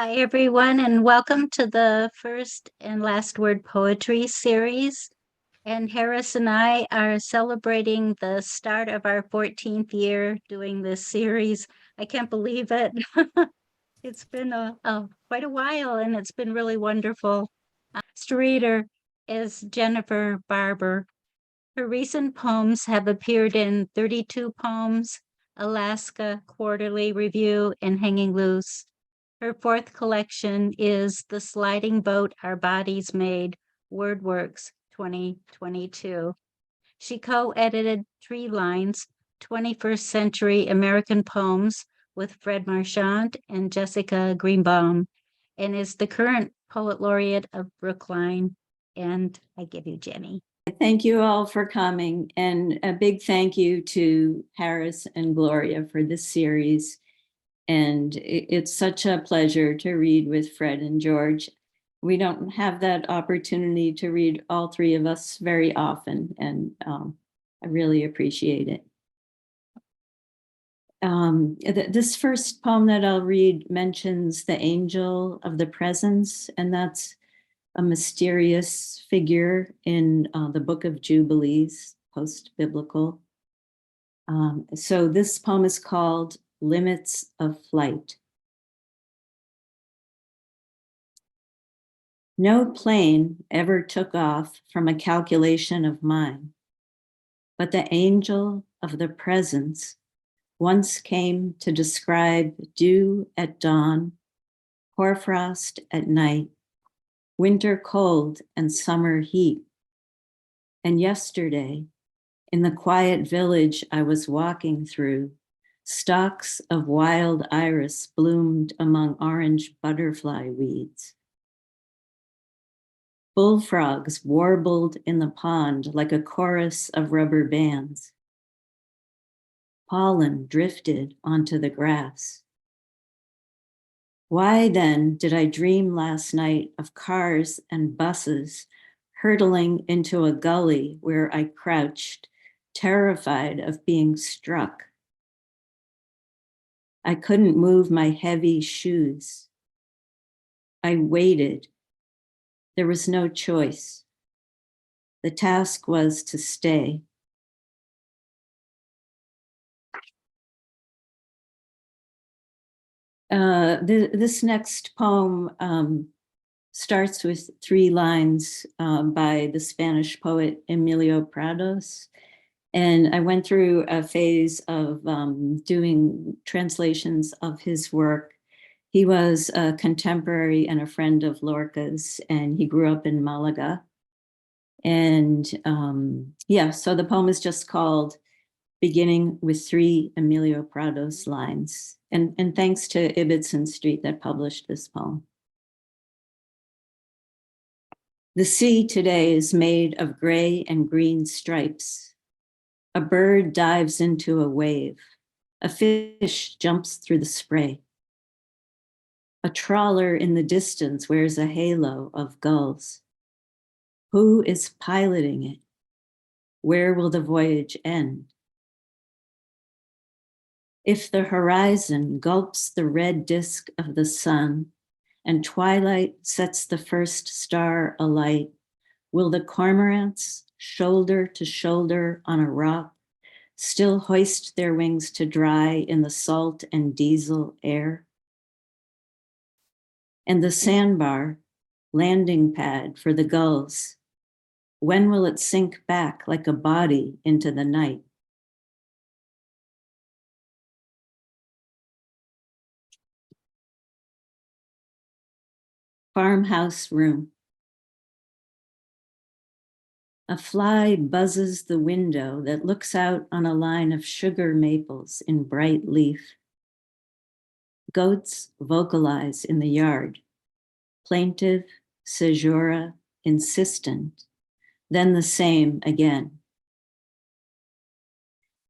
Hi, everyone, and welcome to the First and Last Word Poetry series. And Harris and I are celebrating the start of our 14th year doing this series. I can't believe it. It's been quite a while, and it's been really wonderful. Next reader is Jennifer Barber. Her recent poems have appeared in 32 Poems, Alaska Quarterly Review, and Hanging Loose. Her fourth collection is The Sliding Boat Our Bodies Made, WordWorks 2022. She co-edited Tree Lines, 21st Century American Poems with Fred Marchant and Jessica Greenbaum, and is the current Poet Laureate of Brookline. And I give you Jenny. Thank you all for coming, and a big thank you to Harris and Gloria for this series. And it's such a pleasure to read with Fred and George. We don't have that opportunity to read all three of us very often, and I really appreciate it. This first poem that I'll read mentions the angel of the presence, and that's a mysterious figure in the Book of Jubilees, post-biblical. So this poem is called Limits of Flight. No plane ever took off from a calculation of mine, but the angel of the presence once came to describe dew at dawn, hoarfrost at night, winter cold and summer heat. And yesterday, in the quiet village I was walking through, stalks of wild iris bloomed among orange butterfly weeds. Bullfrogs warbled in the pond like a chorus of rubber bands. Pollen drifted onto the grass. Why then did I dream last night of cars and buses hurtling into a gully where I crouched, terrified of being struck? I couldn't move my heavy shoes. I waited. There was no choice. The task was to stay. This next poem starts with three lines by the Spanish poet Emilio Prados. And I went through a phase of doing translations of his work. He was a contemporary and a friend of Lorca's, and he grew up in Malaga. And yeah, so the poem is just called Beginning with Three Emilio Prados Lines. And thanks to Ibbotson Street that published this poem. The sea today is made of gray and green stripes. A bird dives into a wave. A fish jumps through the spray. A trawler in the distance wears a halo of gulls. Who is piloting it? Where will the voyage end? If the horizon gulps the red disk of the sun and twilight sets the first star alight, will the cormorants, shoulder to shoulder on a rock, still hoist their wings to dry in the salt and diesel air? And the sandbar, landing pad for the gulls, when will it sink back like a body into the night? Farmhouse room. A fly buzzes the window that looks out on a line of sugar maples in bright leaf. Goats vocalize in the yard, plaintive, caesura, insistent, then the same again.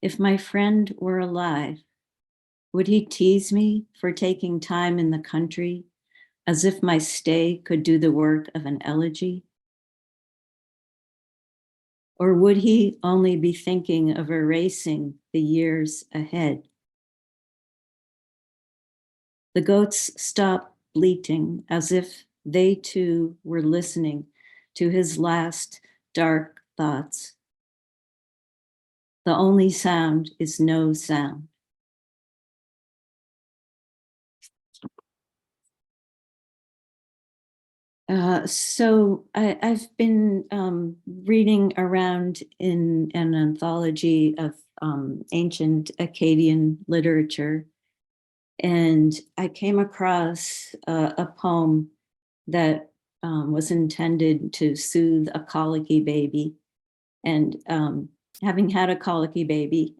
If my friend were alive, would he tease me for taking time in the country, as if my stay could do the work of an elegy? Or would he only be thinking of erasing the years ahead? The goats stop bleating, as if they too were listening to his last dark thoughts. The only sound is no sound. So I've been reading around in an anthology of ancient Akkadian literature, and I came across a poem that was intended to soothe a colicky baby. And having had a colicky baby,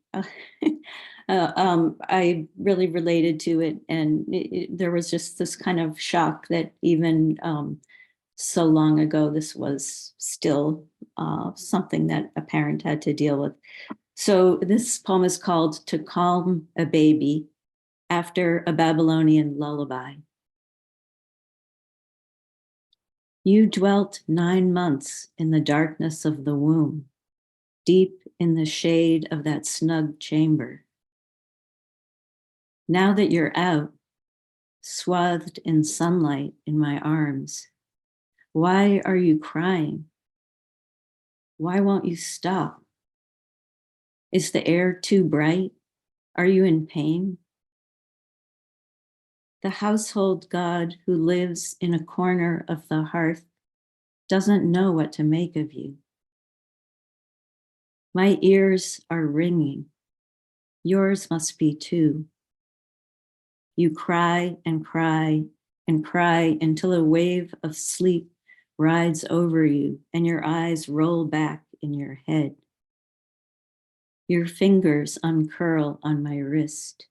I really related to it. And there was just this kind of shock that even so long ago, this was still something that a parent had to deal with. So this poem is called "To Calm a Baby," after a Babylonian lullaby. You dwelt 9 months in the darkness of the womb, deep in the shade of that snug chamber. Now that you're out, swathed in sunlight in my arms, why are you crying? Why won't you stop? Is the air too bright? Are you in pain? The household god who lives in a corner of the hearth doesn't know what to make of you. My ears are ringing. Yours must be too. You cry and cry and cry until a wave of sleep rides over you and your eyes roll back in your head. Your fingers uncurl on my wrist.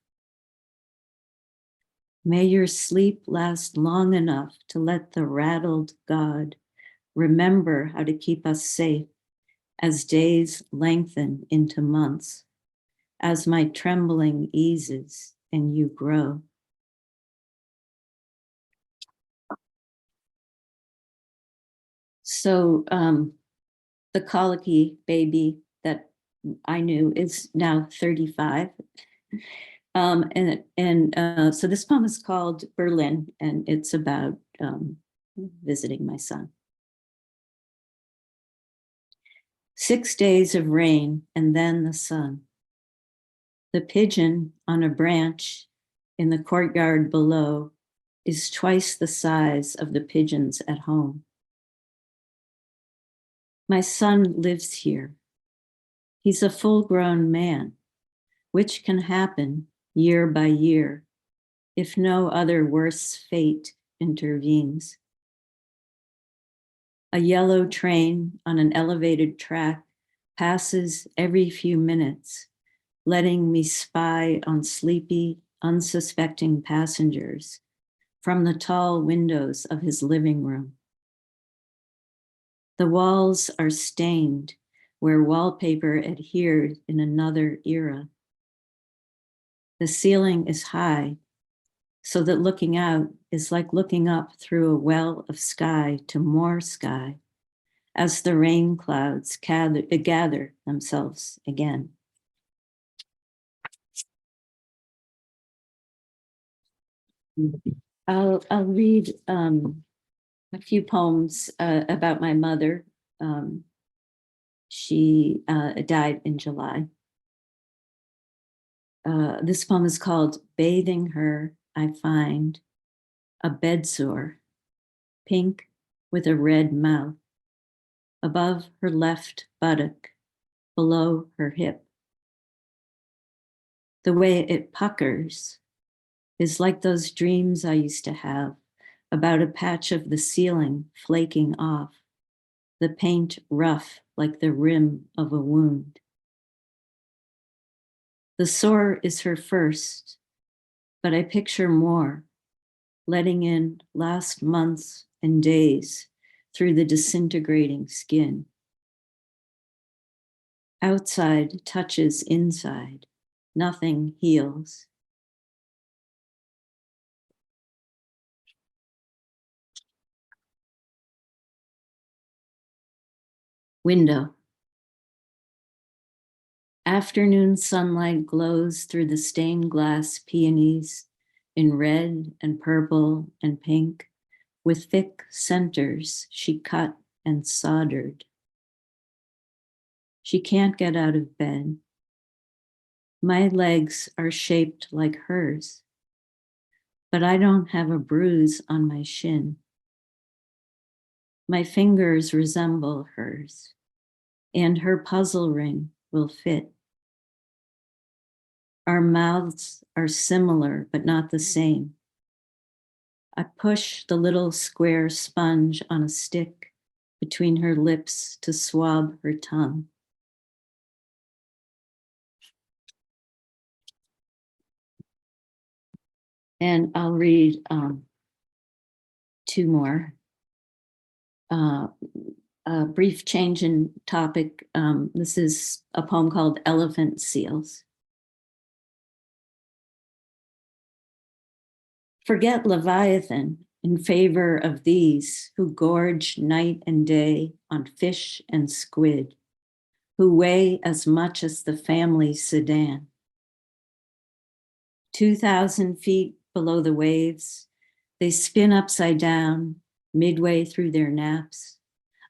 May your sleep last long enough to let the rattled God remember how to keep us safe as days lengthen into months, as my trembling eases and you grow. So the colicky baby that I knew is now 35. So this poem is called Berlin, and it's about visiting my son. 6 days of rain and then the sun. The pigeon on a branch in the courtyard below is twice the size of the pigeons at home. My son lives here. He's a full-grown man, which can happen year by year if no other worse fate intervenes. A yellow train on an elevated track passes every few minutes, letting me spy on sleepy, unsuspecting passengers from the tall windows of his living room. The walls are stained where wallpaper adhered in another era. The ceiling is high, so that looking out is like looking up through a well of sky to more sky as the rain clouds gather themselves again. I'll read a few poems about my mother. She died in July. This poem is called "Bathing Her, I Find a Bedsore, pink with a red mouth, above her left buttock, below her hip. The way it puckers is like those dreams I used to have about a patch of the ceiling flaking off, the paint rough like the rim of a wound. The sore is her first, but I picture more, letting in last months and days through the disintegrating skin. Outside touches inside, nothing heals. Window. Afternoon sunlight glows through the stained glass peonies in red and purple and pink, with thick centers she cut and soldered. She can't get out of bed. My legs are shaped like hers, but I don't have a bruise on my shin. My fingers resemble hers, and her puzzle ring will fit. Our mouths are similar, but not the same. I push the little square sponge on a stick between her lips to swab her tongue. And I'll read two more. A brief change in topic. This is a poem called Elephant Seals. Forget Leviathan in favor of these who gorge night and day on fish and squid, who weigh as much as the family sedan. 2,000 feet below the waves, they spin upside down midway through their naps,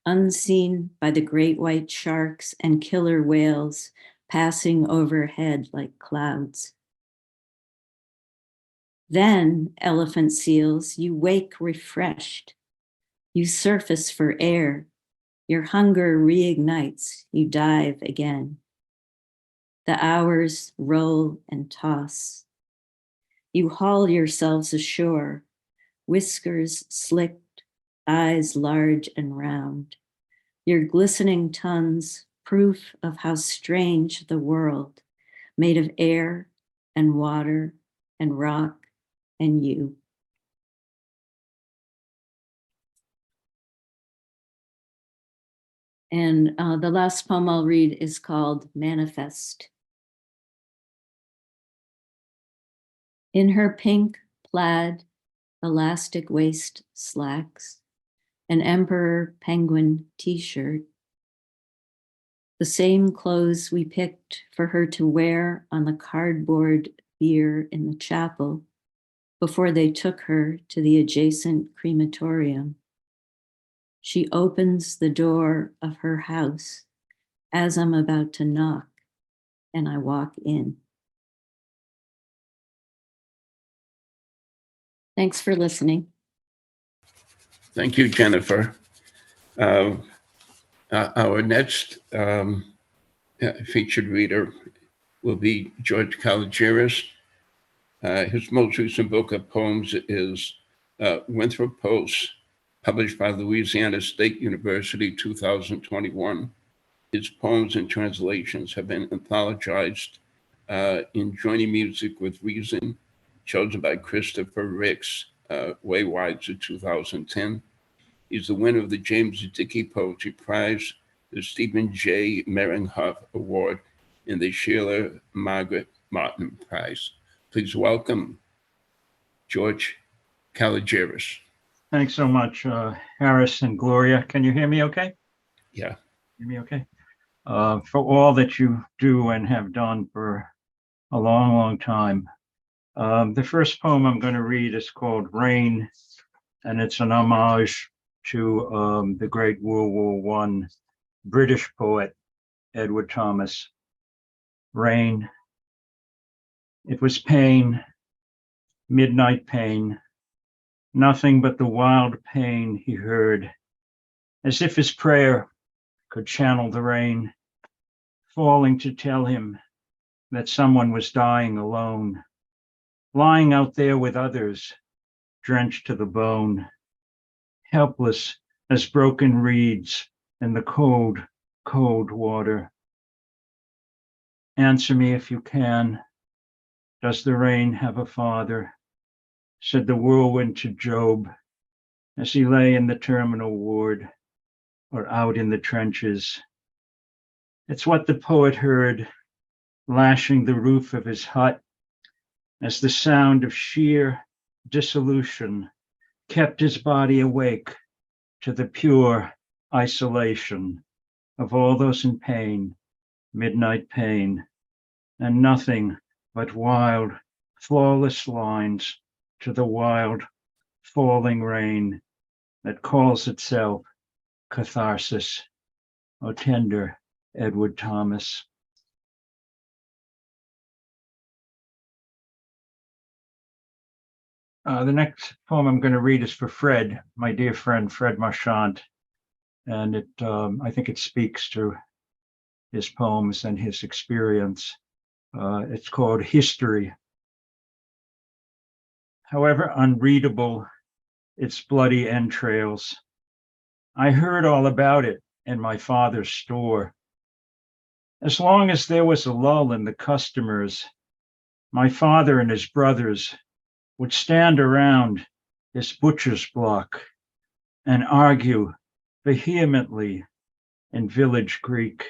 unseen by the great white sharks and killer whales passing overhead like clouds. Then, elephant seals, you wake refreshed. You surface for air. Your hunger reignites. You dive again. The hours roll and toss. You haul yourselves ashore, whiskers slicked, eyes large and round. Your glistening tongues, proof of how strange the world, made of air and water and rock and you. And the last poem I'll read is called Manifest. In her pink plaid elastic waist slacks, an emperor penguin t-shirt, the same clothes we picked for her to wear on the cardboard bier in the chapel before they took her to the adjacent crematorium. She opens the door of her house as I'm about to knock, and I walk in. Thanks for listening. Thank you, Jennifer. Our next featured reader will be George Kalogeris. His most recent book of poems is Winthropos, published by Louisiana State University, 2021. His poems and translations have been anthologized in Joining Music with Reason, chosen by Christopher Ricks, Waywiser, 2010. He's the winner of the James Dickey Poetry Prize, the Stephen J. Meringoff Award, and the Sheila Margaret Motton Prize. Please welcome George Kalogeris. Thanks so much, Harris and Gloria. Can you hear me okay? Yeah. Hear me okay? For all that you do and have done for a long, long time. The first poem I'm going to read is called Rain, and it's an homage to the great World War I British poet, Edward Thomas. Rain. It was pain, midnight pain, nothing but the wild pain he heard, as if his prayer could channel the rain, falling to tell him that someone was dying alone, lying out there with others, drenched to the bone, helpless as broken reeds in the cold, cold water. Answer me if you can. Does the rain have a father? Said the whirlwind to Job as he lay in the terminal ward or out in the trenches. It's what the poet heard, lashing the roof of his hut as the sound of sheer dissolution kept his body awake to the pure isolation of all those in pain, midnight pain, and nothing but wild, flawless lines to the wild falling rain that calls itself catharsis. O tender Edward Thomas. The next poem I'm going to read is for Fred, my dear friend, Fred Marchant. And I think it speaks to his poems and his experience. It's called History. However unreadable its bloody entrails, I heard all about it in my father's store. As long as there was a lull in the customers, my father and his brothers would stand around his butcher's block and argue vehemently in village Greek,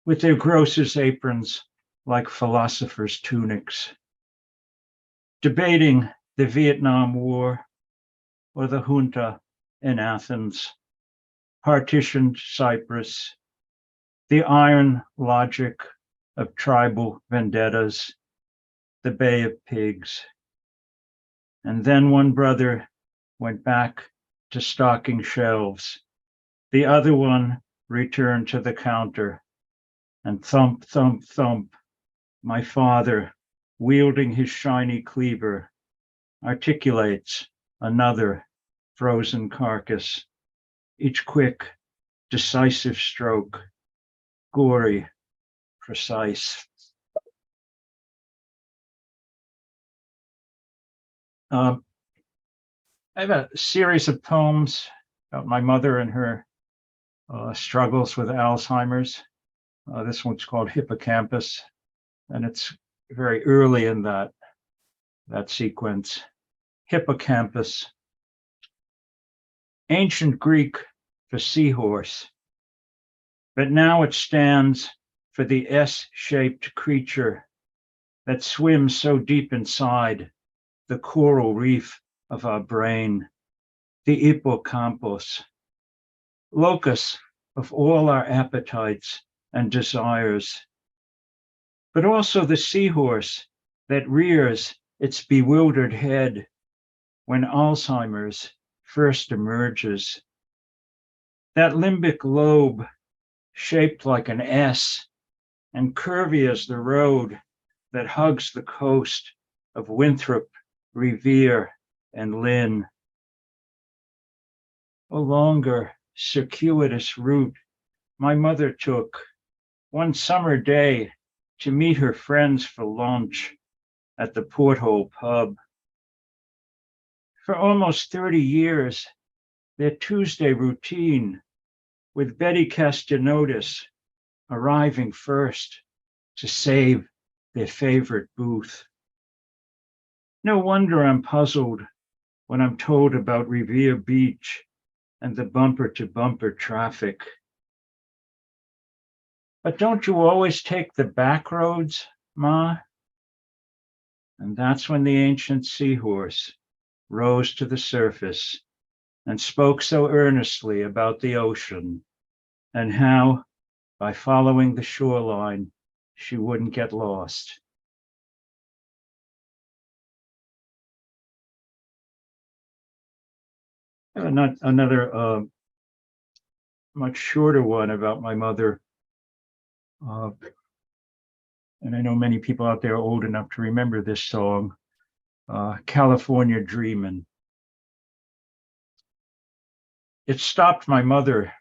with their grocers' aprons like philosophers' tunics, debating the Vietnam War or the junta in Athens, partitioned Cyprus, the iron logic of tribal vendettas, the Bay of Pigs. And then one brother went back to stocking shelves. The other one returned to the counter, and thump, thump, thump, my father, wielding his shiny cleaver, articulates another frozen carcass, each quick, decisive stroke, gory, precise. I have a series of poems about my mother and her struggles with Alzheimer's. This one's called Hippocampus, and it's very early in that sequence. Hippocampus, ancient Greek for seahorse, but now it stands for the S-shaped creature that swims so deep inside the coral reef of our brain, the hippocampus, locus of all our appetites and desires, but also the seahorse that rears its bewildered head when Alzheimer's first emerges. That limbic lobe shaped like an S and curvy as the road that hugs the coast of Winthrop, Revere, and Lynn. A longer, circuitous route my mother took one summer day to meet her friends for lunch at the Porthole pub. For almost 30 years, their Tuesday routine with Betty Castanotis arriving first to save their favorite booth. No wonder I'm puzzled when I'm told about Revere Beach and the bumper-to-bumper traffic. But don't you always take the back roads, Ma? And that's when the ancient seahorse rose to the surface and spoke so earnestly about the ocean and how, by following the shoreline, she wouldn't get lost. Another much shorter one about my mother. And I know many people out there are old enough to remember this song, California Dreamin'. It stopped my mother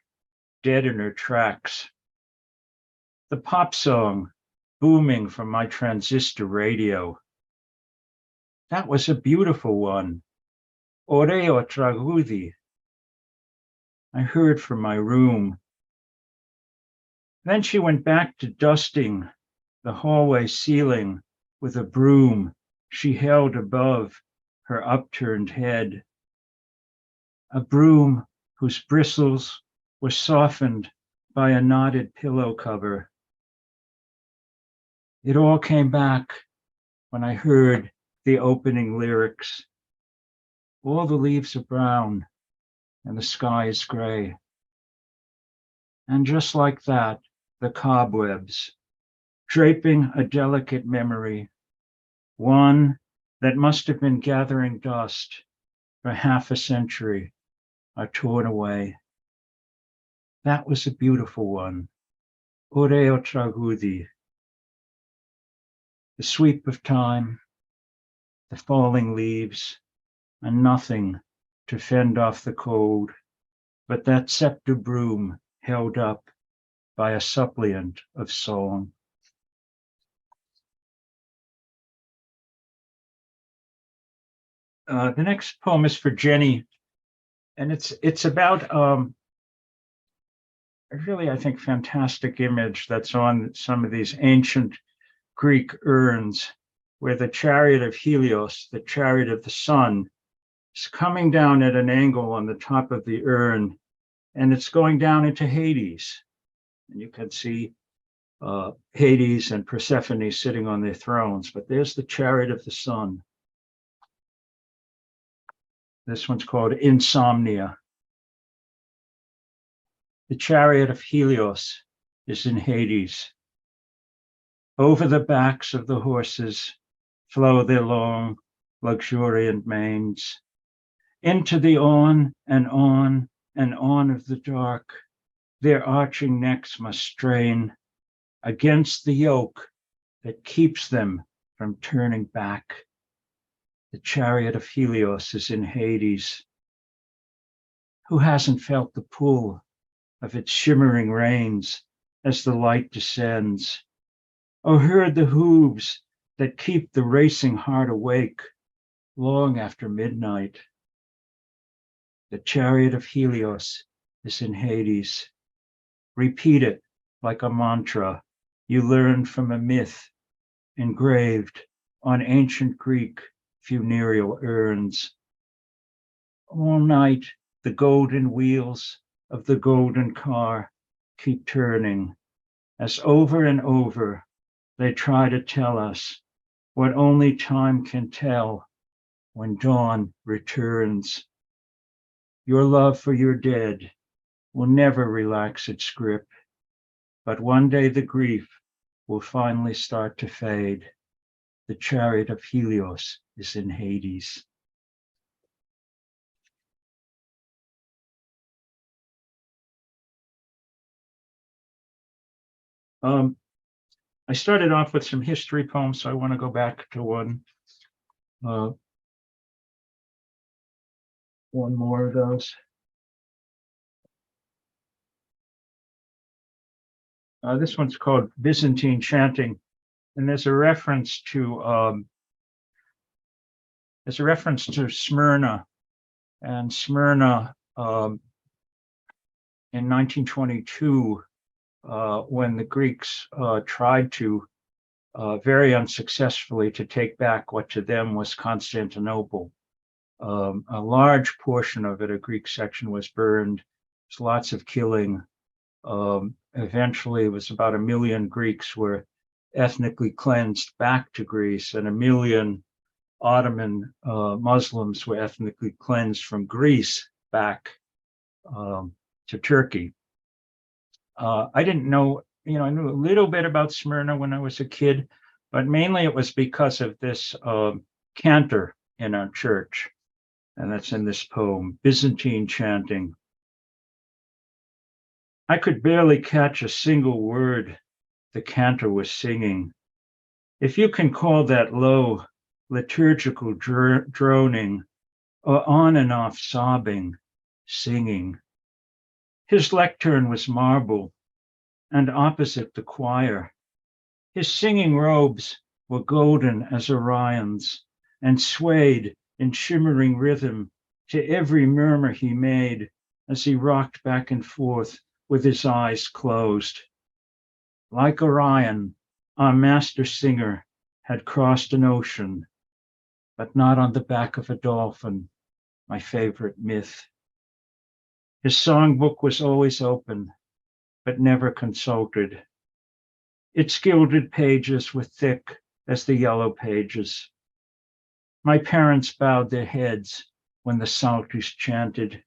dead in her tracks. The pop song booming from my transistor radio. That was a beautiful one. Oreo Tragudi. I heard from my room. Then she went back to dusting the hallway ceiling with a broom she held above her upturned head. A broom whose bristles were softened by a knotted pillow cover. It all came back when I heard the opening lyrics. All the leaves are brown and the sky is gray. And just like that, the cobwebs, draping a delicate memory, one that must have been gathering dust for half a century are torn away. That was a beautiful one. Oreo tragudi. The sweep of time, the falling leaves, and nothing to fend off the cold, but that scepter broom held up by a suppliant of song. The next poem is for Jenny, and it's about a really, I think, fantastic image that's on some of these ancient Greek urns, where the chariot of Helios, the chariot of the sun, is coming down at an angle on the top of the urn, and it's going down into Hades. And you can see Hades and Persephone sitting on their thrones, but there's the chariot of the sun. This one's called Insomnia. The chariot of Helios is in Hades. Over the backs of the horses flow their long, luxuriant manes. Into the on and on and on of the dark, their arching necks must strain against the yoke that keeps them from turning back. The chariot of Helios is in Hades. Who hasn't felt the pull of its shimmering reins as the light descends, or heard the hooves that keep the racing heart awake long after midnight? The chariot of Helios is in Hades. Repeat it like a mantra you learned from a myth engraved on ancient Greek funereal urns. All night, the golden wheels of the golden car keep turning as over and over they try to tell us what only time can tell when dawn returns. Your love for your dead will never relax its grip, but one day the grief will finally start to fade. The chariot of Helios is in Hades. I started off with some history poems, so I want to go back to one more of those. This one's called Byzantine Chanting, and there's a reference to Smyrna, and Smyrna in 1922, when the Greeks tried to very unsuccessfully to take back what to them was Constantinople. A large portion of it, a Greek section, was burned. There's lots of killing. Eventually, it was about 1 million Greeks were ethnically cleansed back to Greece, and 1 million Ottoman Muslims were ethnically cleansed from Greece back to Turkey. I didn't know, I knew a little bit about Smyrna when I was a kid, but mainly it was because of this cantor in our church, and that's in this poem, Byzantine Chanting. I could barely catch a single word the cantor was singing. If you can call that low liturgical droning, or on and off sobbing, singing. His lectern was marble, and opposite the choir, his singing robes were golden as Orion's, and swayed in shimmering rhythm to every murmur he made as he rocked back and forth with his eyes closed. Like Orion, our master singer had crossed an ocean, but not on the back of a dolphin, my favorite myth. His songbook was always open, but never consulted. Its gilded pages were thick as the yellow pages. My parents bowed their heads when the psalteries chanted.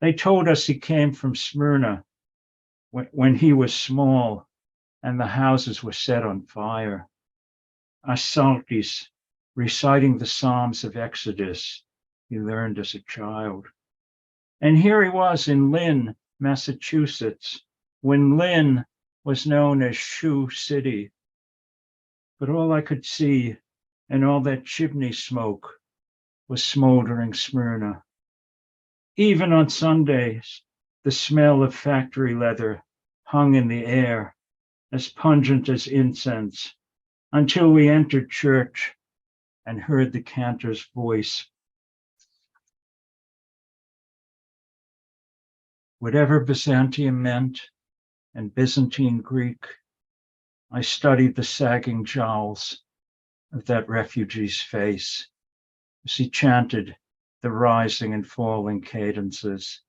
They told us he came from Smyrna when he was small and the houses were set on fire. Our psalteries reciting the Psalms of Exodus he learned as a child. And here he was in Lynn, Massachusetts, when Lynn was known as Shoe City. But all I could see and all that chimney smoke was smoldering Smyrna. Even on Sundays, the smell of factory leather hung in the air, as pungent as incense, until we entered church and heard the cantor's voice. Whatever Byzantium meant and Byzantine Greek, I studied the sagging jowls of that refugee's face as he chanted the rising and falling cadences.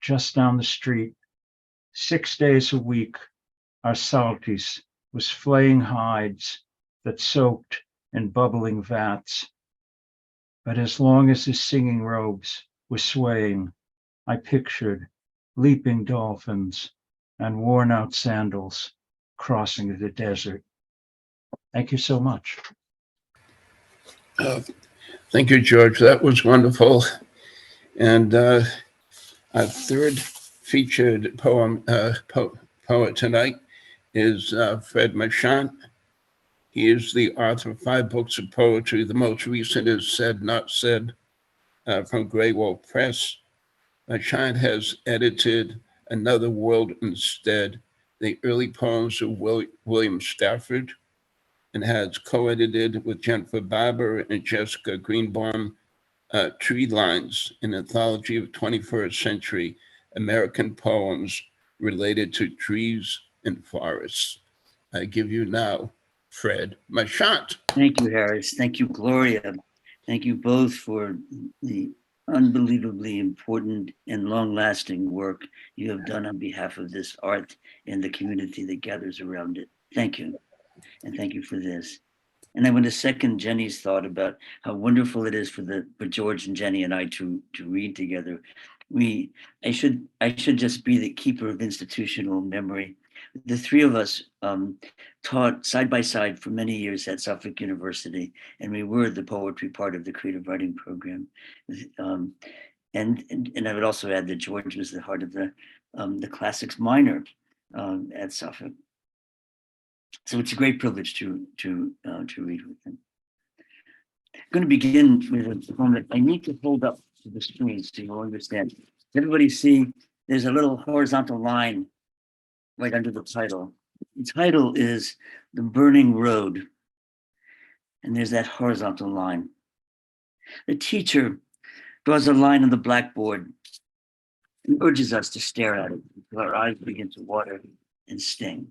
Just down the street, 6 days a week, our Saltis was flaying hides that soaked in bubbling vats. But as long as his singing robes were swaying, I pictured leaping dolphins and worn out sandals crossing the desert. Thank you so much. Thank you, George. That was wonderful. And our third featured poet tonight is Fred Marchant. He is the author of 5 books of poetry. The most recent is Said Not Said from Graywolf Press. Marchant has edited Another World Instead, the early poems of William Stafford, and has co-edited with Jennifer Barber and Jessica Greenbaum Tree Lines, an anthology of 21st century American poems related to trees and forests. I give you now Fred Marchant. Thank you, Harris. Thank you, Gloria. Thank you both for the unbelievably important and long-lasting work you have done on behalf of this art and the community that gathers around it. Thank you. And thank you for this. And I want to second Jenny's thought about how wonderful it is for George and Jenny and I to read together. I should just be the keeper of institutional memory. The three of us taught side by side for many years at Suffolk University, and we were the poetry part of the creative writing program. And I would also add that George was the heart of the classics minor at Suffolk. So it's a great privilege to read with him. I'm going to begin with a poem that I need to hold up to the screen so you'll understand. Everybody see there's a little horizontal line right under the title. The title is The Burning Road, and there's that horizontal line. The teacher draws a line on the blackboard and urges us to stare at it until our eyes begin to water and sting,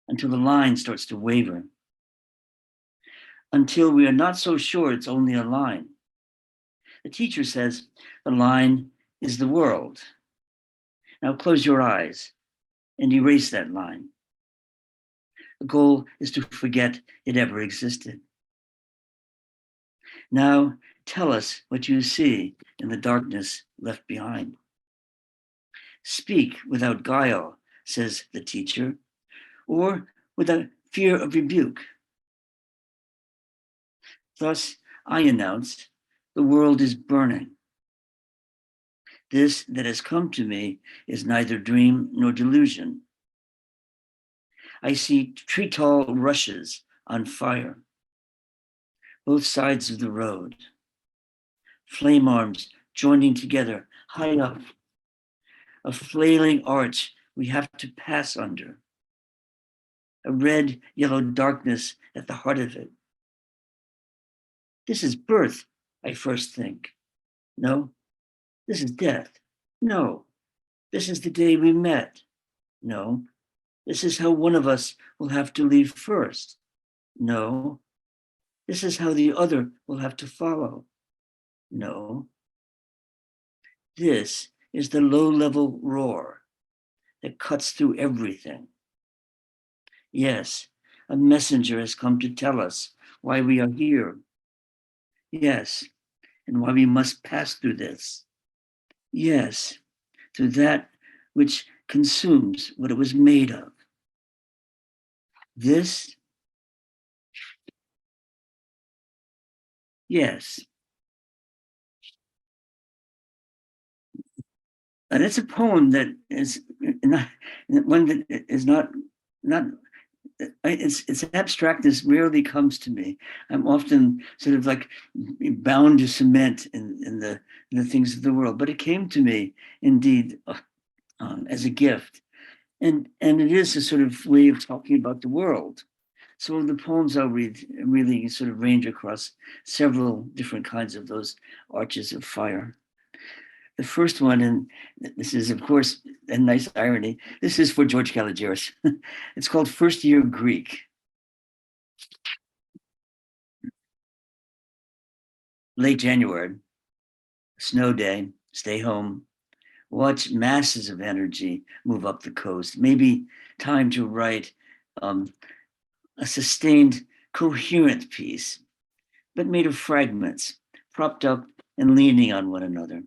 until the line starts to waver, until we are not so sure it's only a line. The teacher says, the line is the world. Now close your eyes and erase that line. The goal is to forget it ever existed. Now tell us what you see in the darkness left behind. Speak without guile, says the teacher, or without fear of rebuke. Thus, I announce, the world is burning. This that has come to me is neither dream nor delusion. I see tree-tall rushes on fire, both sides of the road, flame arms joining together high up, a flailing arch we have to pass under, a red-yellow darkness at the heart of it. This is birth, I first think. No, this is death. No, this is the day we met. No, this is how one of us will have to leave first. No, this is how the other will have to follow. No, this is the low-level roar that cuts through everything. Yes, a messenger has come to tell us why we are here. Yes, and why we must pass through this. Yes, through that which consumes what it was made of. This Yes. And it's a poem that is not one that is not its abstractness rarely comes to me. I'm often sort of like bound to cement in the things of the world, but it came to me indeed as a gift, and it is a sort of way of talking about the world. So the poems I'll read really sort of range across several different kinds of those arches of fire. The first one, and this is, of course, a nice irony, this is for George Kalogeris. It's called First Year Greek. Late January, snow day, stay home, watch masses of energy move up the coast. Maybe time to write a sustained, coherent piece, but made of fragments, propped up and leaning on one another.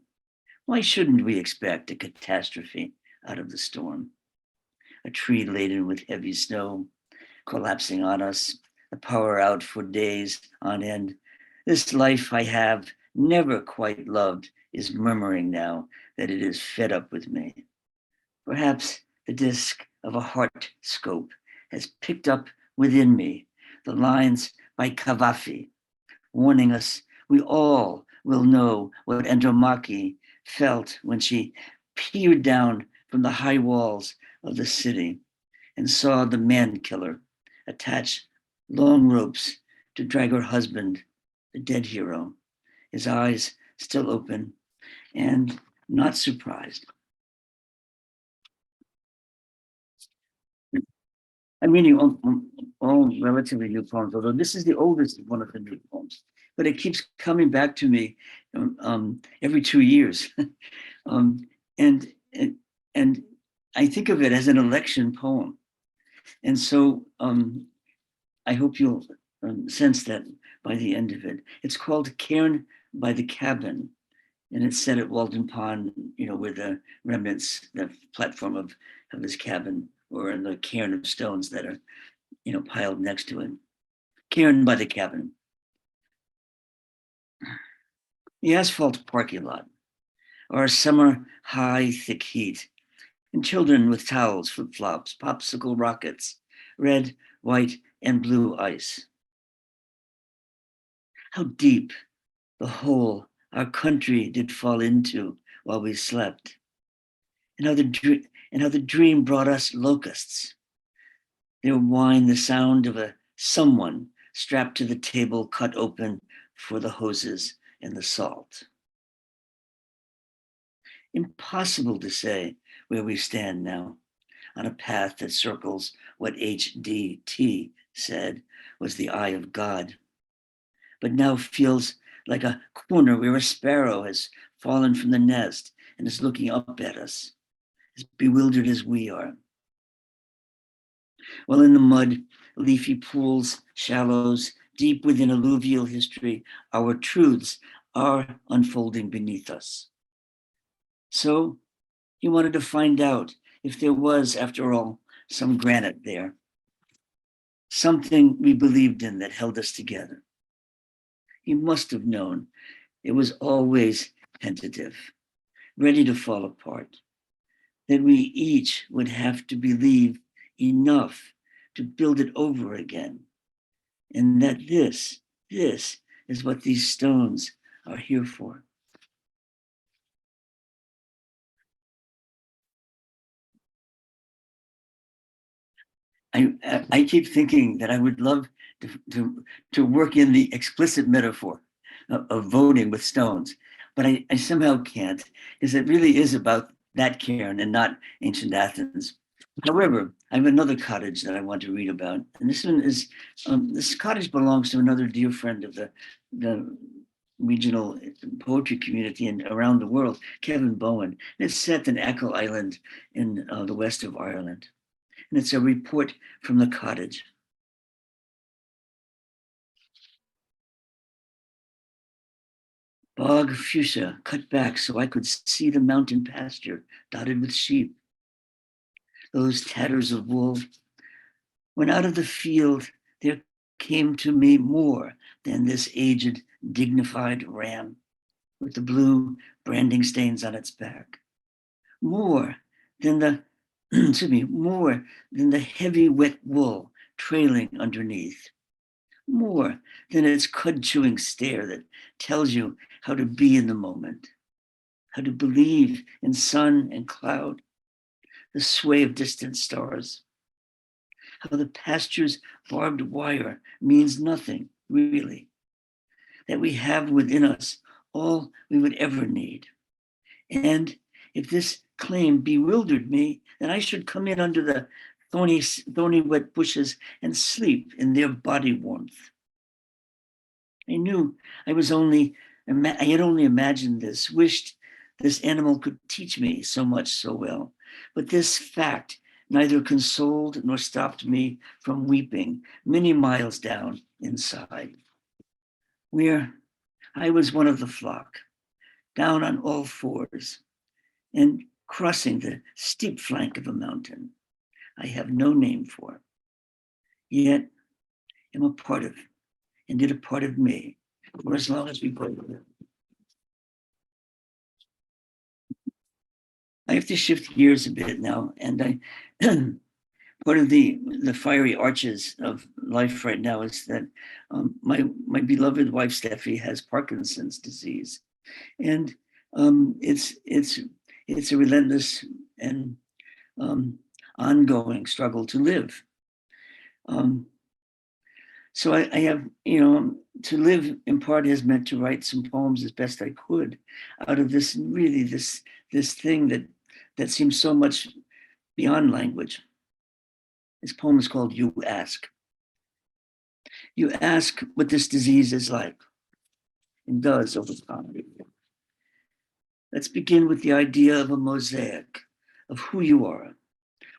Why shouldn't we expect a catastrophe out of the storm? A tree laden with heavy snow collapsing on us, the power out for days on end. This life I have never quite loved is murmuring now that it is fed up with me. Perhaps the disc of a heart scope has picked up within me the lines by Cavafy, warning us we all will know what Andromache felt when she peered down from the high walls of the city and saw the man killer attach long ropes to drag her husband, the dead hero, his eyes still open and not surprised. I'm reading all relatively new poems, although this is the oldest one of the new poems, but it keeps coming back to me every 2 years. And I think of it as an election poem. And so I hope you'll sense that by the end of it. It's called Cairn by the Cabin, and it's set at Walden Pond, where the remnants, the platform of his cabin, or in the cairn of stones that are, piled next to it. Cairn by the Cabin. The asphalt parking lot, or a summer high, thick heat, and children with towels, flip-flops, popsicle rockets, red, white, and blue ice. How deep the hole our country did fall into while we slept, and how the dream brought us locusts. Their whine, the sound of someone strapped to the table, cut open for the hoses and the salt. Impossible to say where we stand now, on a path that circles what HDT said was the eye of God, but now feels like a corner where a sparrow has fallen from the nest and is looking up at us, as bewildered as we are. While in the mud, leafy pools, shallows, deep within alluvial history, our truths are unfolding beneath us. So he wanted to find out if there was, after all, some granite there, something we believed in that held us together. He must have known it was always tentative, ready to fall apart, that we each would have to believe enough to build it over again, and that this is what these stones are here for. I keep thinking that I would love to work in the explicit metaphor of voting with stones, but I somehow can't, because it really is about that cairn and not ancient Athens. However, I have another cottage that I want to read about, and this one is this cottage belongs to another dear friend of the regional poetry community and around the world, Kevin Bowen. And it's set in Achill Island in the west of Ireland. And it's a report from the cottage. Bog fuchsia cut back so I could see the mountain pasture dotted with sheep. Those tatters of wool. When out of the field there came to me more than this aged, dignified ram with the blue branding stains on its back. More than the, excuse me, more than the heavy, wet wool trailing underneath. More than its cud-chewing stare that tells you how to be in the moment, how to believe in sun and cloud, the sway of distant stars, how the pasture's barbed wire means nothing, really, that we have within us all we would ever need. And if this claim bewildered me, then I should come in under the thorny wet bushes and sleep in their body warmth. I knew I had only imagined this, wished this animal could teach me so much so well. But this fact neither consoled nor stopped me from weeping many miles down inside, where I was one of the flock, down on all fours and crossing the steep flank of a mountain I have no name for, yet am a part of, and did a part of me for as long as we both live. I have to shift gears a bit now, and I part of the fiery arches of life right now is that my beloved wife Steffi has Parkinson's disease, and it's a relentless and ongoing struggle to live. So I have, to live in part has meant to write some poems as best I could out of this really this thing that seems so much beyond language. This poem is called You Ask. You ask what this disease is like and does over time. Let's begin with the idea of a mosaic of who you are,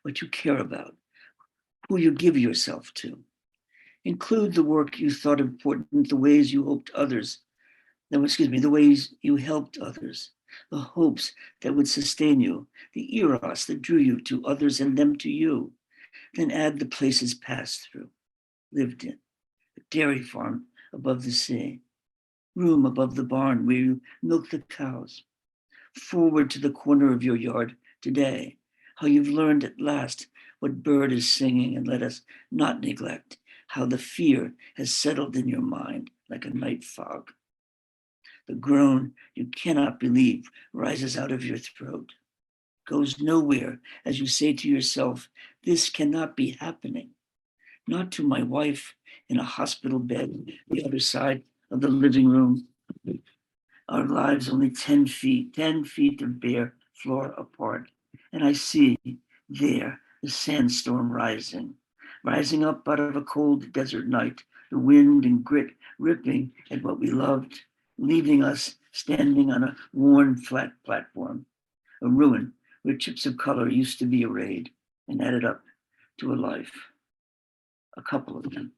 what you care about, who you give yourself to. Include the work you thought important, the ways you hoped others, the ways you helped others, the hopes that would sustain you, the eros that drew you to others and them to you. Then add the places passed through, lived in, a dairy farm above the sea, room above the barn where you milk the cows, forward to the corner of your yard today, how you've learned at last what bird is singing, and let us not neglect how the fear has settled in your mind like a night fog. The groan you cannot believe rises out of your throat, goes nowhere as you say to yourself, this cannot be happening. Not to my wife in a hospital bed, the other side of the living room. Our lives only 10 feet of bare floor apart. And I see there the sandstorm rising up out of a cold desert night, the wind and grit ripping at what we loved, leaving us standing on a worn flat platform, a ruin where chips of color used to be arrayed and added up to a life, a couple of them.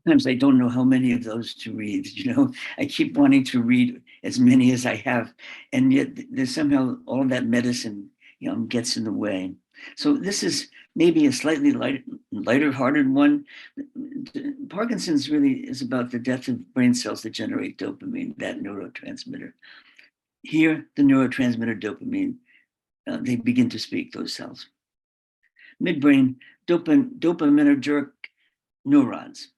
Sometimes I don't know how many of those to read. I keep wanting to read as many as I have, and yet there's somehow all that medicine, gets in the way. So this is maybe a slightly lighter-hearted one. Parkinson's really is about the death of brain cells that generate dopamine, that neurotransmitter. Here, the neurotransmitter dopamine, they begin to speak, those cells. Midbrain, dopaminergic neurons.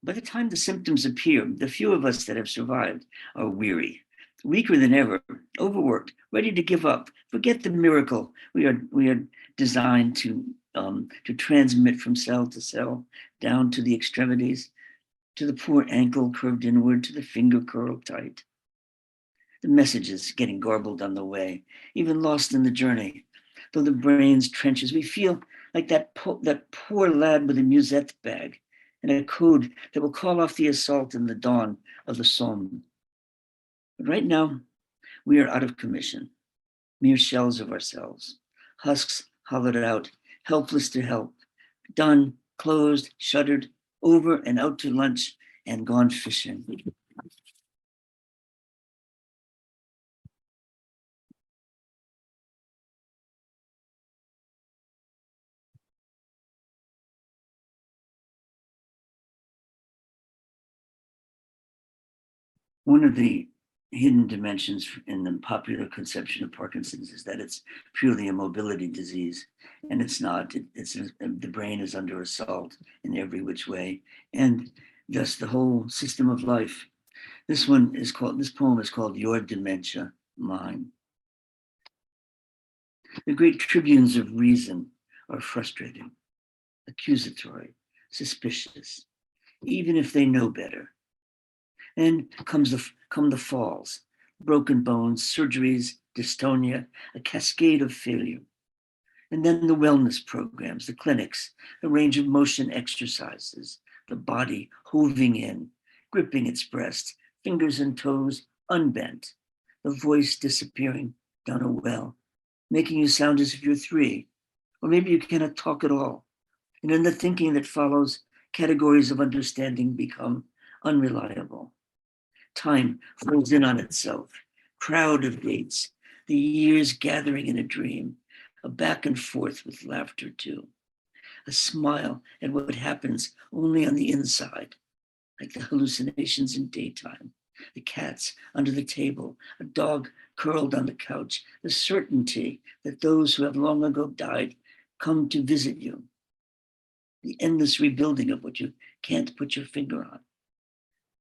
By the time the symptoms appear, the few of us that have survived are weary, weaker than ever, overworked, ready to give up. Forget the miracle we are designed to transmit from cell to cell, down to the extremities, to the poor ankle curved inward, to the finger curled tight. The messages getting garbled on the way, even lost in the journey. Though the brain's trenches, we feel like that poor lad with a musette bag, and a code that will call off the assault in the dawn of the Somme. But right now, we are out of commission, mere shells of ourselves, husks hollowed out, helpless to help, done, closed, shuttered, over and out to lunch, and gone fishing. One of the hidden dimensions in the popular conception of Parkinson's is that it's purely a mobility disease, and it's not. The brain is under assault in every which way, and thus the whole system of life. This poem is called Your Dementia, Mine. The great tribunes of reason are frustrating, accusatory, suspicious, even if they know better. Then come the falls, broken bones, surgeries, dystonia, a cascade of failure. And then the wellness programs, the clinics, the range of motion exercises, the body hoving in, gripping its breast, fingers and toes unbent, the voice disappearing down a well, making you sound as if you're 3, or maybe you cannot talk at all. And in the thinking that follows, categories of understanding become unreliable. Time flows in on itself, crowd of dates, the years gathering in a dream, a back and forth with laughter too, a smile at what happens only on the inside, like the hallucinations in daytime, the cats under the table, a dog curled on the couch, the certainty that those who have long ago died come to visit you, the endless rebuilding of what you can't put your finger on.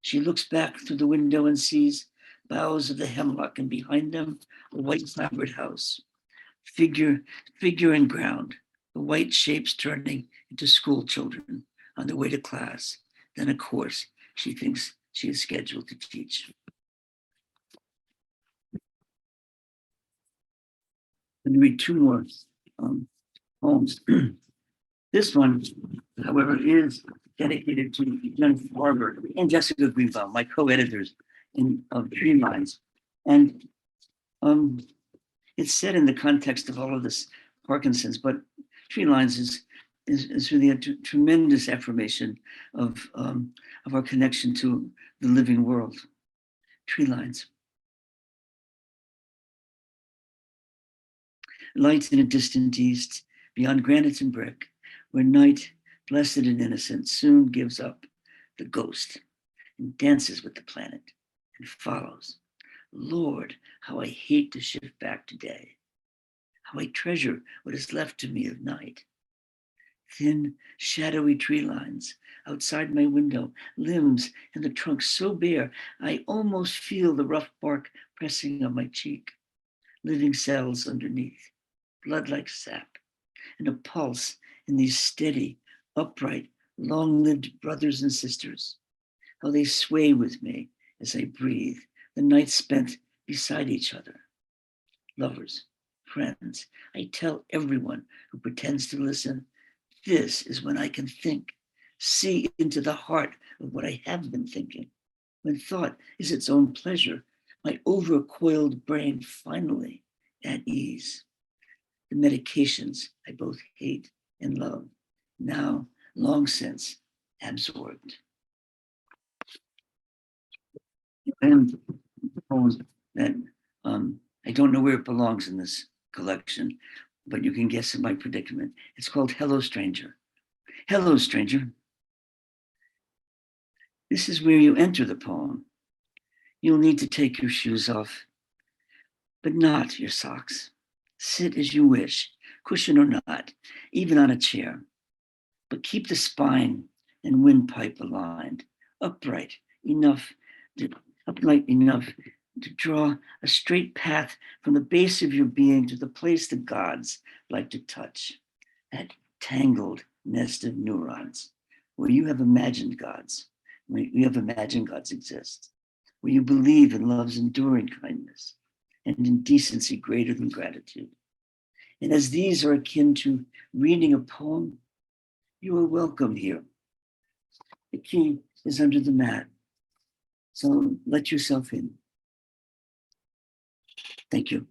She looks back through the window and sees boughs of the hemlock, and behind them, a white clapboard house. Figure and ground, the white shapes turning into school children on their way to class, then a course she thinks she is scheduled to teach. I'm going to read 2 more poems. This one, however, is dedicated to Jennifer Barber and Jessica Greenbaum, my co-editors of Tree Lines. And it's set in the context of all of this Parkinson's, but Tree Lines is really a tremendous affirmation of our connection to the living world. Tree Lines. Light in a distant east, beyond granite and brick, where night, blessed and innocent, soon gives up the ghost and dances with the planet and follows. Lord, how I hate to shift back today. How I treasure what is left to me of night. Thin, shadowy tree lines outside my window, limbs and the trunk so bare, I almost feel the rough bark pressing on my cheek. Living cells underneath, blood like sap, and a pulse in these steady, upright, long-lived brothers and sisters. How they sway with me as I breathe, the night spent beside each other. Lovers, friends, I tell everyone who pretends to listen, this is when I can think, see into the heart of what I have been thinking. When thought is its own pleasure, my overcoiled brain finally at ease. The medications I both hate and love, now long since absorbed. And poems that I don't know where it belongs in this collection, but you can guess my predicament. It's called Hello, Stranger. Hello, stranger. This is where you enter the poem. You'll need to take your shoes off, but not your socks. Sit as you wish, cushion or not, even on a chair. But keep the spine and windpipe aligned, upright enough to draw a straight path from the base of your being to the place the gods like to touch, that tangled nest of neurons where you have imagined gods, where you have imagined gods exist, where you believe in love's enduring kindness and in decency greater than gratitude. And as these are akin to reading a poem, you are welcome here. The key is under the mat, so let yourself in. Thank you.